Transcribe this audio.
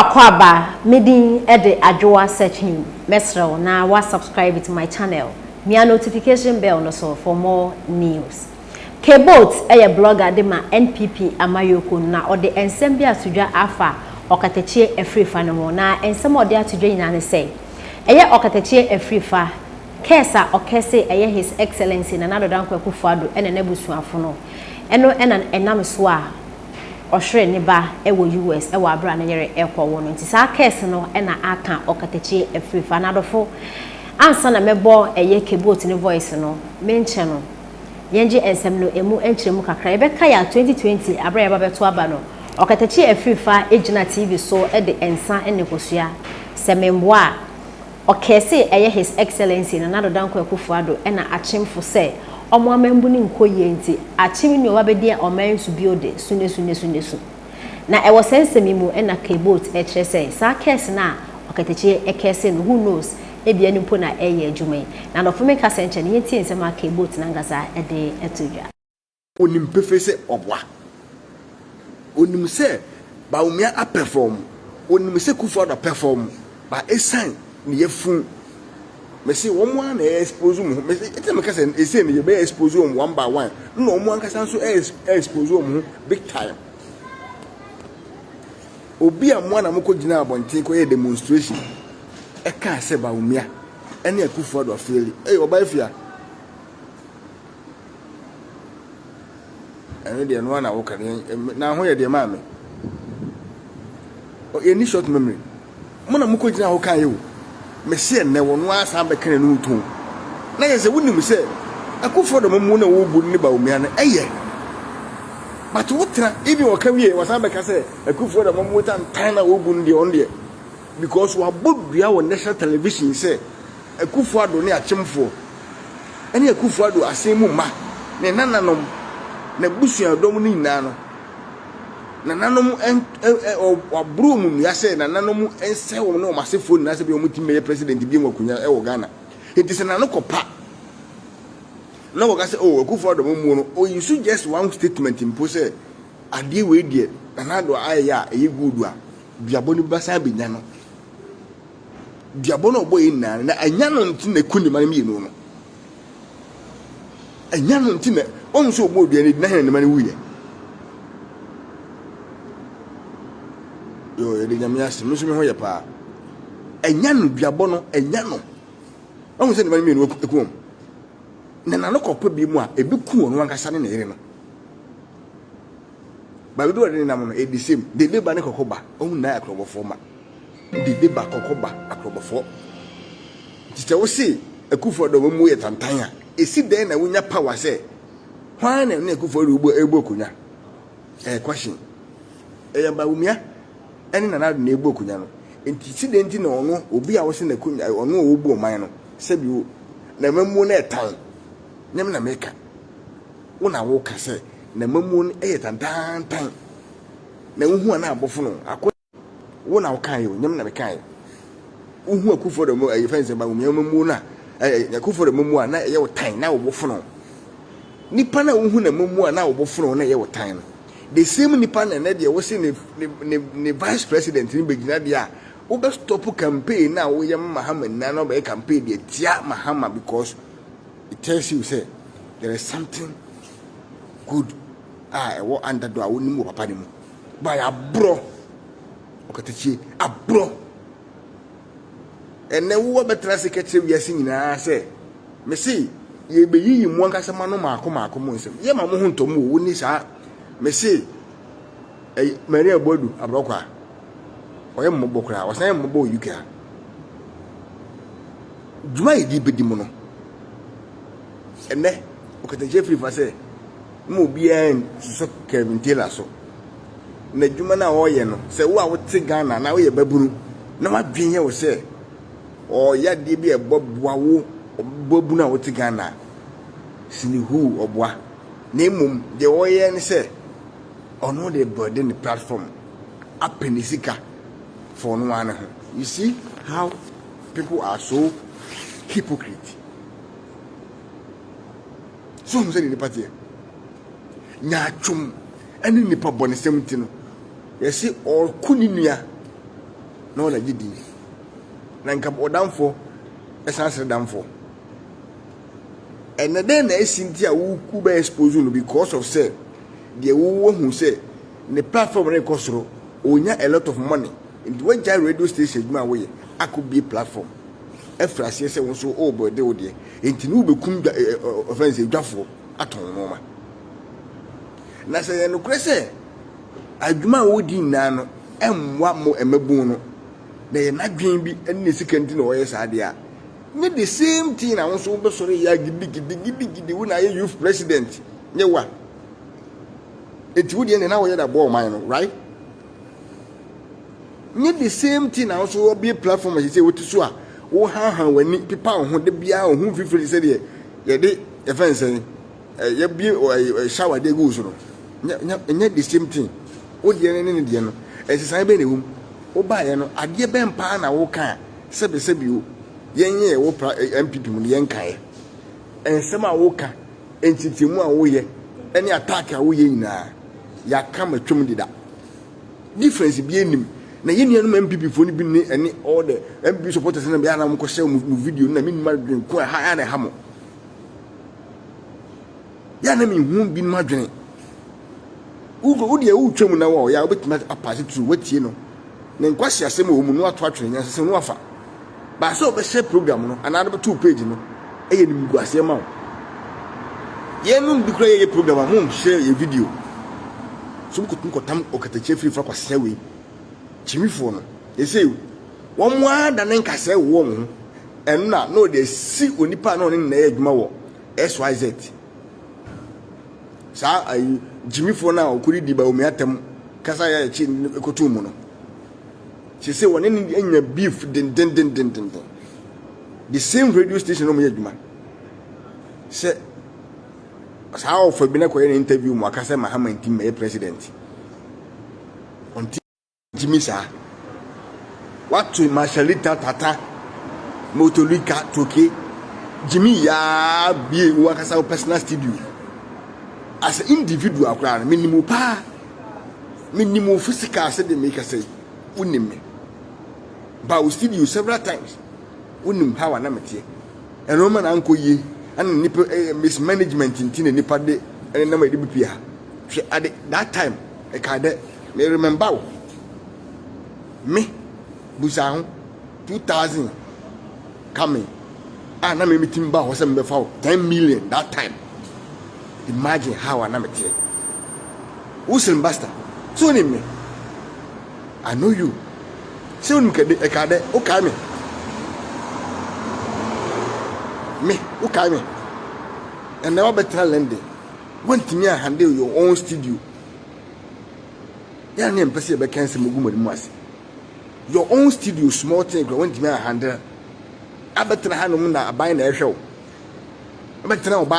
Kwaba, midi ede Addo searching. Mesro na wa subscribe to my channel. Mia notification bell no so for more news. Kebot a blogger de ma NPP amayoko na ode ensem bia sudwa afa Okatakyie efrifa no mo na ensem ode atudwa nyina ne say. Eye Okatakyie efrifa kesa okese eye his excellency na Addo Akufo Addo ene nabusuafo no. Eno enam so a ohwere ne ba ewo US ewo abra na yere ekwo wo no nti sa case no na aka Okatakyie efrifa na adofo ansa na mebo eye Kebot ne voice no menche no yenje ensem no emu enchiremu kakra ebeka ya 2020 abra yeba beto aba no Okatakyie efrifa ejina TV so de ensa ene kosua semembo a okese eye his excellency na Addo Akufo Addo na achimfo se omo amembu ni nkoye nti achimi ni obabedi oman su biode sune na e wo sensemi mu na Kebot e kire say sa case na Okatakyie e case no who knows e bia ni mpo na eye adwuma na no fome ka senche ni yenti ensema Kebot na ngasa e de etodwa onim pefese obwa onim se ba umia a perform onim se Akufo Addo perform ba esan ni yefun me say one man expose mu me say ete me ka say e say me be expose mu one by one no mu ankasa so expose mu big time obi amwa na mko gina abonten ko ye demonstration e ka say ba umia ene Akufo Addo afeli oba afia ene de no na wo kan na ho ye de ma me o any short memory mo na mko gina ho kan ye o me se ne wo no asa be kan no to na ye se wonim se Akufo Addo mamu na wo bu ni ba umia na eye but wotra even wo ka wie wo sa be ka se Akufo Addo mamu tan na wo bu ndi on de because wa bodua wo national television se Akufo Addo ne achimfo ene Akufo Addo asemu ma ne nananom na busua dom ni nyina no nananom obru mu nua se nananom ense wo no masefo na se be omuti president bi nwakunya e wo Ghana enti se nano kopa na wo ga se Akufo Addo mamu no o you should just one statement in pose ade we die Addo aya e good a biabo ni basa benya no biabo no boy na anya no nti na kuni mane mi no anya no nti na on so ogbo dua ni na hen ne mane wuye yo de nyame ase musu me ho ye pa anya no biabo no anya no on se ne mane mi no ekuom na na no kopa bi mu a ebi ku no ankasa ne na yire no ba bi do de na mo no e the same de de ba ne kokoba on na akrobofo ma de ba kokoba akrobofo tite wo se Akufo Addo mamu ye tantan a esi den na wonya power se hwan na Akufo Addo egbo kunya question ba umia ene na Addo na egbo kunya no enti si den ti na ono obi a wo se na kunya ono wo bu oman no se bi wo na mamu na etan nyem na meka wo na wo ka se na mamu no tantan na wo na abofo no wo na wo kan yo nyem na me kan wo Akufo Addo ayi fense ba umia mamu na Akufo Addo mamu na ye wo tan na wo bofo no nipa na wo na mamu na wo bofo no na ye wo tan no the same nipa na de wo se ne vice president ni begina de a wo be stop campaign na wo ye Mahama na no be campaign de tia Mahama because it tells you say there is something good wo under do a wo ni mu papa ni mu ba ya bro Okatakyie abro ene wo betra sekete wiase nyina se me si ye beyiyi mu ankasa ma no maako mo nsem ye ma mo ho ntomo wo ni sa me si Maria Bodu abrokwa oye mo bokra o san mo bo yuka djuma yi di bedi mo no ene Okatakyie free fa se mo bia so Kevin Taylor so na djuma na o ye no se wo a wo te Ghana na wo ye baburu na wa dwen ye wo se o ya de bi e boboa wo bobu na wo te Ghana sini hu obwa na mum de wo ye ne se ono de burden the platform apenisika for no one. You see how people are so hypocrite. So I'm saying the party nya chum any nipa bone 17 no. You see all kuninua na ona gidi na nka odamfo esanse damfo and then na esinti a wo ku be expose no because of say the wo hu say the platform re kosoro onya a lot of money and when jai radio station dwuma wo ye could be a platform efrase say won so o boy de wo de enti no be kum offense dwafo aton no ma na say no krese adwuma wo di na no emwa mo emebun no na ye nadwen bi enne sikanti na wo ye saade a me the same thing na won so be sori ya gidi wo na ye youth president nyewa enti wo de na wo ye da ball man no right me the same thing na so be platform as say what so a wo han wani pipa ho de bia ho fifiri say de ye de e fence ye bi shower de go so no nya the same thing wo de ne de no exercise be ne wum wo ba ye no ade be mpa na wo kan sebi wo yenye wo MPP mu yen kan ensem a wo ka entitimu a wo ye ene attack a wo ye nyina ya kama twom dida difference bi enim na yenu no MPP fo ni bi ni ene all the MPP supporters na bia na mo ko share mu video na mi madwen ko ha ya na ha mo ya na mi hu bi madwen wo de wo twam na wo ya obetima apase tu watie no na nkwasi asem wo mu no ato atwene nya sese no afa ba so be share program no another 2 page no eye ni mguase ma wo yenu bi kura ye program mo share ye video so ko tun ko tam Okatakyie free fra kwase we chimifo no they say won mu ada ne nkase wo mo enu na no dey see onipa na oni na ye adwuma wo XYZ sa ai chimifo na okuri di ba o me atem kasa ya chi ekotu mu no she say won ni anya beef den the same radio station no me adwuma say sa o fa bi na ko ye interview mu akasa Mahama ntim me president onti Jimisa what to Marshallita Tata Motolika Toke Jimmy ya be wakasa personal studio as an individual crowd minimum physical said they make us say unim me but we studio several times unim how an amateur and Roman uncle ye and nipple mismanagement in teen nipa de and number DBPA at that time I can't me remember me busa 2000 coming na me meeting ba ho se me fa 10 million that time imagine how an amateur usin basta so ni me I know you so ni kade e kade o kai me o kai me and never better lende want me handle your own studio ya ne mpese be kan se mugu mu ase your own studio small thing want me handle abetra hanom na aban na ehwew abetra o ba